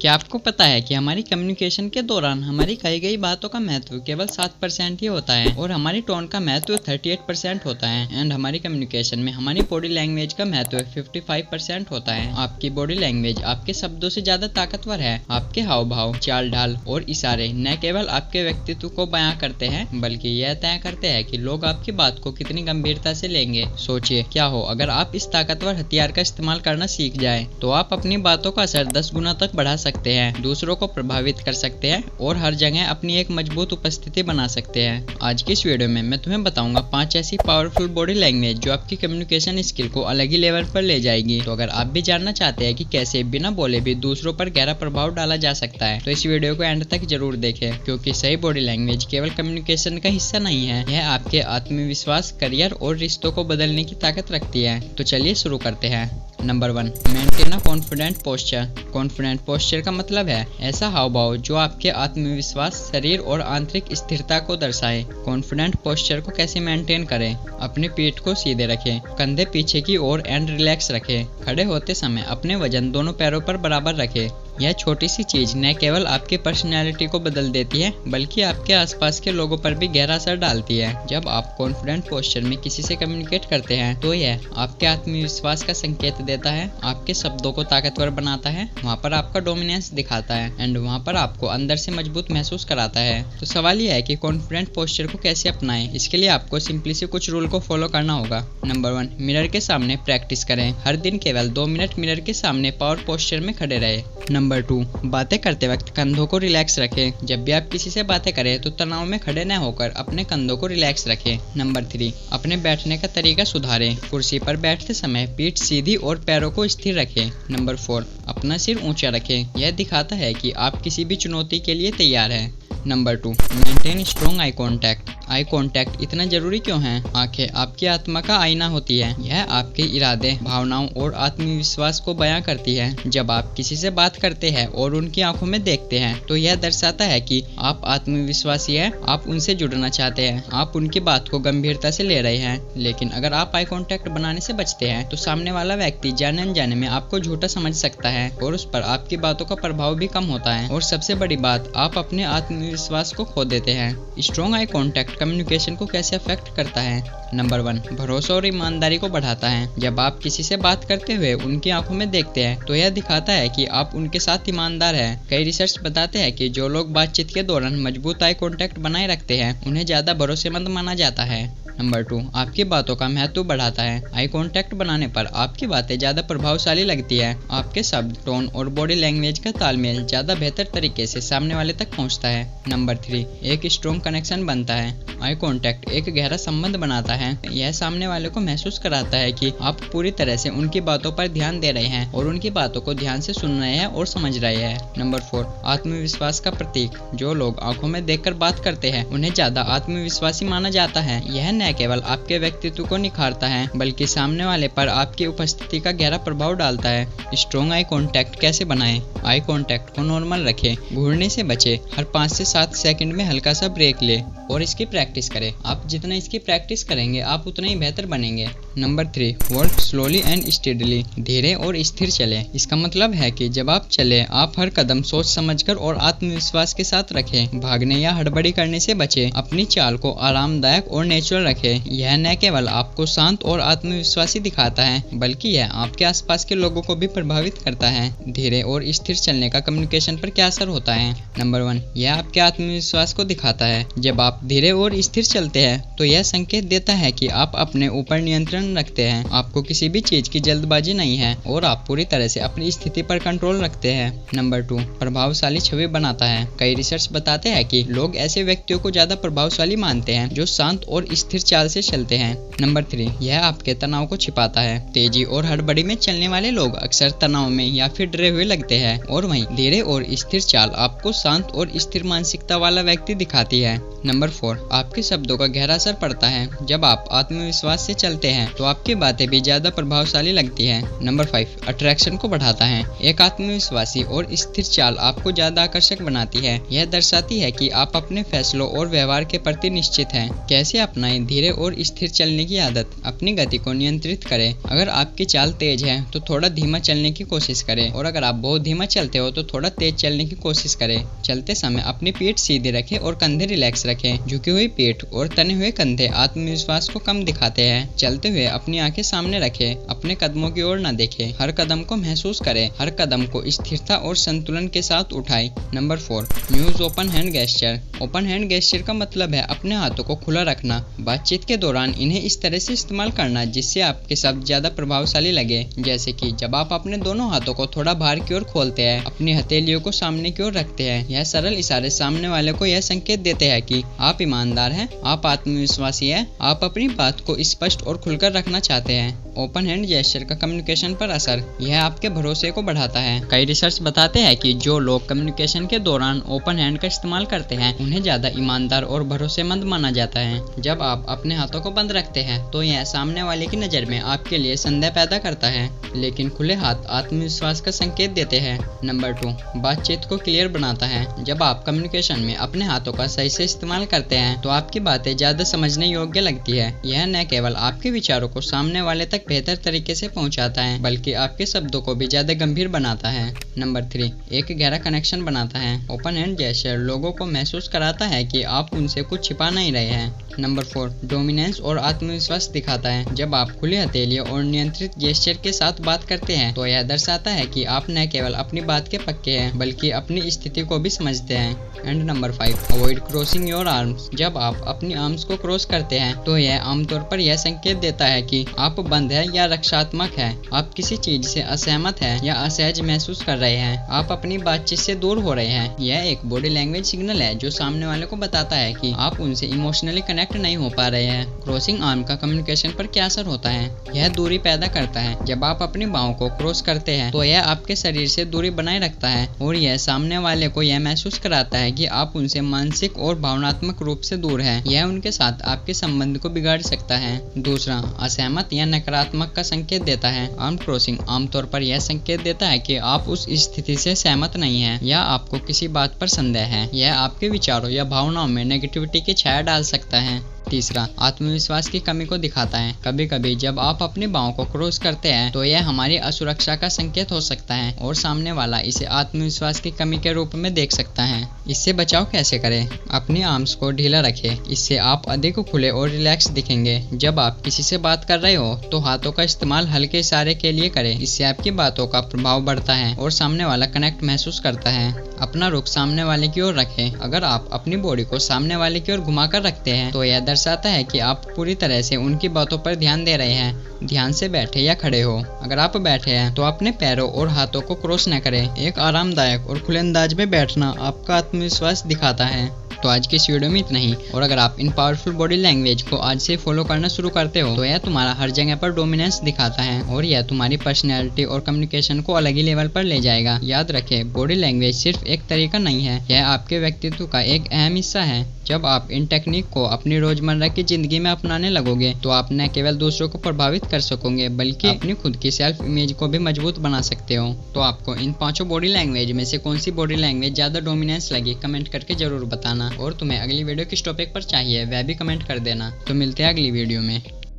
क्या आपको पता है कि हमारी कम्युनिकेशन के दौरान हमारी कही गई बातों का महत्व केवल 7% ही होता है और हमारी टोन का महत्व 38% होता है। एंड हमारी कम्युनिकेशन में हमारी बॉडी लैंग्वेज का महत्व 55% होता है। आपकी बॉडी लैंग्वेज आपके शब्दों से ज्यादा ताकतवर है। आपके हाव भाव, चाल ढाल और इशारे न केवल आपके व्यक्तित्व को बयां करते हैं बल्कि यह तय करते हैं कि लोग आपकी बात को कितनी गंभीरता से लेंगे। सोचिए क्या हो अगर आप इस ताकतवर हथियार का इस्तेमाल करना सीख जाए तो आप अपनी बातों का असर 10 गुना तक बढ़ा सकते हैं, दूसरों को प्रभावित कर सकते हैं और हर जगह अपनी एक मजबूत उपस्थिति बना सकते हैं। आज की इस वीडियो में मैं तुम्हें बताऊंगा 5 ऐसी पावरफुल बॉडी लैंग्वेज जो आपकी कम्युनिकेशन स्किल को अलग ही लेवल पर ले जाएगी। तो अगर आप भी जानना चाहते हैं कि कैसे बिना बोले भी दूसरों पर गहरा प्रभाव डाला जा सकता है तो इस वीडियो को एंड तक जरूर देखें, क्योंकि सही बॉडी लैंग्वेज केवल कम्युनिकेशन का हिस्सा नहीं है, यह आपके आत्मविश्वास, करियर और रिश्तों को बदलने की ताकत रखती है। तो चलिए शुरू करते हैं। Number 1, maintain a confident posture. Confident posture का मतलब है ऐसा हाव भाव जो आपके आत्मविश्वास, शरीर और आंतरिक स्थिरता को दर्शाए। कॉन्फिडेंट पोस्चर को कैसे मेंटेन करें? अपनी पीठ को सीधे रखें, कंधे पीछे की ओर एंड रिलैक्स रखें। खड़े होते समय अपने वजन दोनों पैरों पर बराबर रखें। यह छोटी सी चीज न केवल आपकी पर्सनैलिटी को बदल देती है बल्कि आपके आसपास के लोगों पर भी गहरा असर डालती है। जब आप कॉन्फिडेंट पोस्चर में किसी से कम्युनिकेट करते हैं तो यह आपके आत्मविश्वास का संकेत देता है, आपके शब्दों को ताकतवर बनाता है, वहाँ पर आपका डोमिनेंस दिखाता है एंड वहाँ पर आपको अंदर से मजबूत महसूस कराता है। तो सवाल यह है कि कॉन्फिडेंट पोस्चर को कैसे अपनाएं। इसके लिए आपको सिंपली से कुछ रूल को फॉलो करना होगा। नंबर 1, मिरर के सामने प्रैक्टिस करें। हर दिन केवल 2 मिनट मिरर के सामने पावर पोस्चर में खड़े रहे। नंबर 2, बातें करते वक्त कंधों को रिलैक्स रखें। जब भी आप किसी से बातें करें तो तनाव में खड़े न होकर अपने कंधों को रिलैक्स रखें। नंबर 3, अपने बैठने का तरीका सुधारें। कुर्सी पर बैठते समय पीठ सीधी और पैरों को स्थिर रखें। नंबर 4, अपना सिर ऊंचा रखें। यह दिखाता है कि आप किसी भी चुनौती के लिए तैयार हैं। Number 2, maintain strong eye contact. Eye contact इतना जरूरी क्यों है? आंखें आपकी आत्मा का आईना होती है। यह आपके इरादे, भावनाओं और आत्मविश्वास को बयां करती है। जब आप किसी से बात करते हैं और उनकी आंखों में देखते हैं तो यह दर्शाता है कि आप आत्मविश्वासी हैं, आप उनसे जुड़ना चाहते हैं, आप उनकी बात को गंभीरता से ले रहे हैं। लेकिन अगर आप आई कॉन्टैक्ट बनाने से बचते हैं तो सामने वाला व्यक्ति जाने अनजाने में आपको झूठा समझ सकता है और उस पर आपकी बातों का प्रभाव भी कम होता है। और सबसे बड़ी बात, आप अपने आत्मविश्वास को खो देते हैं। स्ट्रॉन्ग आई कॉन्टैक्ट कम्युनिकेशन को कैसे अफेक्ट करता है? नंबर 1, भरोसा और ईमानदारी को बढ़ाता है। जब आप किसी से बात करते हुए उनकी आंखों में देखते हैं तो यह दिखाता है कि आप उनके साथ ईमानदार हैं। कई रिसर्च बताते हैं कि जो लोग बातचीत के दौरान मजबूत आई कॉन्टैक्ट बनाए रखते हैं उन्हें ज्यादा भरोसेमंद माना जाता है। नंबर 2, आपकी बातों का महत्व बढ़ाता है। आई कॉन्टैक्ट बनाने पर आपकी बातें ज्यादा प्रभावशाली लगती है। आपके शब्द, टोन और बॉडी लैंग्वेज का तालमेल ज्यादा बेहतर तरीके से सामने वाले तक पहुंचता है। नंबर 3, एक स्ट्रॉन्ग कनेक्शन बनता है। आई कॉन्टैक्ट एक गहरा संबंध बनाता है। यह सामने वाले को महसूस कराता है कि आप पूरी तरह से उनकी बातों पर ध्यान दे रहे हैं और उनकी बातों को ध्यान से सुन रहे हैं और समझ रहे हैं। नंबर 4, आत्मविश्वास का प्रतीक। जो लोग आंखों में देखकर बात करते हैं उन्हें ज्यादा आत्मविश्वासी माना जाता है। यह न केवल आपके व्यक्तित्व को निखारता है बल्कि सामने वाले पर आपकी उपस्थिति का गहरा प्रभाव डालता है। स्ट्रॉन्ग आई कॉन्टैक्ट कैसे बनाएं? आई कॉन्टैक्ट को नॉर्मल रखें, घूरने से बचें। हर 5 से 7 सेकंड में हल्का सा ब्रेक ले और इसकी प्रैक्टिस करें। आप जितना इसकी प्रैक्टिस करेंगे आप उतना ही बेहतर बनेंगे। Number 3, work slowly and steadily. धीरे और स्थिर चलें। इसका मतलब है कि जब आप चले आप हर कदम सोच समझकर और आत्मविश्वास के साथ रखें। भागने या हड़बड़ी करने से बचें। अपनी चाल को आरामदायक और नेचुरल रखें। यह न केवल आपको शांत और आत्मविश्वासी दिखाता है बल्कि यह आपके आसपास के लोगों को भी प्रभावित करता है। धीरे और स्थिर चलने का कम्युनिकेशन पर क्या असर होता है? नंबर 1, यह आपके आत्मविश्वास को दिखाता है। जब आप धीरे और स्थिर चलते हैं तो यह संकेत देता है कि आप अपने ऊपर नियंत्रण रखते हैं, आपको किसी भी चीज की जल्दबाजी नहीं है और आप पूरी तरह से अपनी स्थिति पर कंट्रोल रखते हैं। नंबर 2, प्रभावशाली छवि बनाता है। कई रिसर्च बताते हैं कि लोग ऐसे व्यक्तियों को ज्यादा प्रभावशाली मानते हैं जो शांत और स्थिर चाल से चलते हैं। नंबर 3, यह आपके तनाव को छिपाता है। तेजी और हड़बड़ी में चलने वाले लोग अक्सर तनाव में या फिर डरे हुए लगते हैं और वहीं धीरे और स्थिर चाल आपको शांत और स्थिर मानसिकता वाला व्यक्ति दिखाती है। नंबर 4, आपके शब्दों का गहरा असर पड़ता है। जब आप आत्मविश्वास से चलते हैं तो आपकी बातें भी ज्यादा प्रभावशाली लगती है। नंबर 5, अट्रैक्शन को बढ़ाता है। एक आत्मविश्वासी और स्थिर चाल आपको ज्यादा आकर्षक बनाती है। यह दर्शाती है कि आप अपने फैसलों और व्यवहार के प्रति निश्चित हैं। कैसे अपनाएं धीरे और स्थिर चलने की आदत। अपनी गति को नियंत्रित करें। अगर आपकी चाल तेज है तो थोड़ा धीमा चलने की कोशिश करें, और अगर आप बहुत धीमा चलते हो तो थोड़ा तेज चलने की कोशिश करें। चलते समय अपनी पीठ सीधी रखें और कंधे रिलैक्स रखें। झुकी हुई पीठ और तने हुए कंधे आत्मविश्वास को कम दिखाते हैं। चलते हुए अपनी आंखें सामने रखें, अपने कदमों की ओर न देखें। हर कदम को महसूस करें, हर कदम को स्थिरता और संतुलन के साथ उठाएं। Number 4, use open hand gesture. Open hand gesture का मतलब है अपने हाथों को खुला रखना। बातचीत के दौरान इन्हें इस तरह से इस्तेमाल करना जिससे आपके शब्द ज्यादा प्रभावशाली लगे। जैसे कि जब आप अपने दोनों हाथों को थोड़ा बाहर की ओर खोलते हैं, अपनी हथेलियों को सामने की ओर रखते हैं। यह सरल इशारे सामने वाले को यह संकेत देते हैं कि आप ईमानदार हैं, आप आत्मविश्वासी हैं, आप अपनी बात को स्पष्ट और खुलकर रखना चाहते हैं। ओपन हैंड जेस्चर का कम्युनिकेशन पर असर। यह आपके भरोसे को बढ़ाता है। कई रिसर्च बताते हैं कि जो लोग कम्युनिकेशन के दौरान ओपन हैंड का इस्तेमाल करते हैं उन्हें ज्यादा ईमानदार और भरोसेमंद माना जाता है। जब आप अपने हाथों को बंद रखते हैं तो यह सामने वाले की नजर में आपके लिए संदेह पैदा करता है, लेकिन खुले हाथ आत्मविश्वास का संकेत देते हैं। नंबर 2, बातचीत को क्लियर बनाता है। जब आप कम्युनिकेशन में अपने हाथों का सही से इस्तेमाल करते हैं तो आपकी बातें ज्यादा समझने योग्य लगती है। यह न केवल आपके विचारों को सामने वाले तक बेहतर तरीके से पहुंचाता है, बल्कि आपके शब्दों को भी ज्यादा गंभीर बनाता है। नंबर 3, एक गहरा कनेक्शन बनाता है। ओपन हैंड जेस्चर लोगों को महसूस कराता है कि आप उनसे कुछ छिपा नहीं रहे हैं। नंबर 4, डोमिनेंस और आत्मविश्वास दिखाता है। जब आप खुली हथेलियों और नियंत्रित जेस्चर के साथ बात करते हैं तो यह दर्शाता है कि आप न केवल अपनी बात के पक्के हैं बल्कि अपनी स्थिति को भी समझते हैं। And number 5, avoid crossing your arms. जब आप अपनी आर्म्स को क्रॉस करते हैं तो यह आमतौर पर यह संकेत देता है कि आप बंद है या रक्षात्मक है, आप किसी चीज से असहमत है या असहज महसूस कर रहे हैं, आप अपनी बातचीत से दूर हो रहे हैं। यह एक बॉडी लैंग्वेज सिग्नल है जो सामने वाले को बताता है कि आप उनसे इमोशनली कनेक्ट नहीं हो पा रहे हैं। क्रॉसिंग आर्म का कम्युनिकेशन पर क्या असर होता है? यह दूरी पैदा करता है। जब आप अपनी बाहों को क्रॉस करते हैं तो यह आपके शरीर से दूरी बनाए रखता है और यह सामने वाले को यह महसूस कराता है कि आप उनसे मानसिक और भावनात्मक रूप से दूर हैं। यह उनके साथ आपके संबंध को बिगाड़ सकता है। दूसरा, असहमत या नकारात्मक का संकेत देता है। आर्म क्रॉसिंग आमतौर पर यह संकेत देता है कि आप उस स्थिति से सहमत नहीं हैं या आपको किसी बात पर संदेह है। यह आपके विचारों या भावनाओं में नेगेटिविटी की छाया डाल सकता है। तीसरा, आत्मविश्वास की कमी को दिखाता है। कभी कभी जब आप अपनी बाहों को क्रॉस करते हैं तो यह हमारी असुरक्षा का संकेत हो सकता है और सामने वाला इसे आत्मविश्वास की कमी के रूप में देख सकता है। इससे बचाव कैसे करें? अपनी आर्म्स को ढीला रखें, इससे आप अधिक खुले और रिलैक्स दिखेंगे। जब आप किसी से बात कर रहे हो तो हाथों का इस्तेमाल हल्के इशारे के लिए करें, इससे आपकी बातों का प्रभाव बढ़ता है और सामने वाला कनेक्ट महसूस करता है। अपना रुख सामने वाले की ओर रखें। अगर आप अपनी बॉडी को सामने वाले की ओर घुमाकर रखते हैं तो यह दर्शाता है कि आप पूरी तरह से उनकी बातों पर ध्यान दे रहे हैं। ध्यान से बैठे या खड़े हो। अगर आप बैठे हैं तो अपने पैरों और हाथों को क्रॉस न करें। एक आरामदायक और खुले अंदाज में बैठना आपका आत्मविश्वास दिखाता है। तो आज की इस वीडियो में इतना ही, और अगर आप इन पावरफुल बॉडी लैंग्वेज को आज से फॉलो करना शुरू करते हो तो यह तुम्हारा हर जगह पर डोमिनेंस दिखाता है और यह तुम्हारी पर्सनैलिटी और कम्युनिकेशन को अलग ही लेवल पर ले जाएगा। याद रखें, बॉडी लैंग्वेज सिर्फ एक तरीका नहीं है, यह आपके व्यक्तित्व का एक अहम हिस्सा है। जब आप इन टेक्निक को अपनी रोजमर्रा की जिंदगी में अपनाने लगोगे तो आप न केवल दूसरों को प्रभावित कर सकोगे बल्कि अपनी खुद की सेल्फ इमेज को भी मजबूत बना सकते हो। तो आपको इन 5 बॉडी लैंग्वेज में से कौन सी बॉडी लैंग्वेज ज्यादा डोमिनेंस लगी, कमेंट करके जरूर बताना। और तुम्हें अगली वीडियो किस टॉपिक पर चाहिए वह भी कमेंट कर देना। तो मिलते हैं अगली वीडियो में।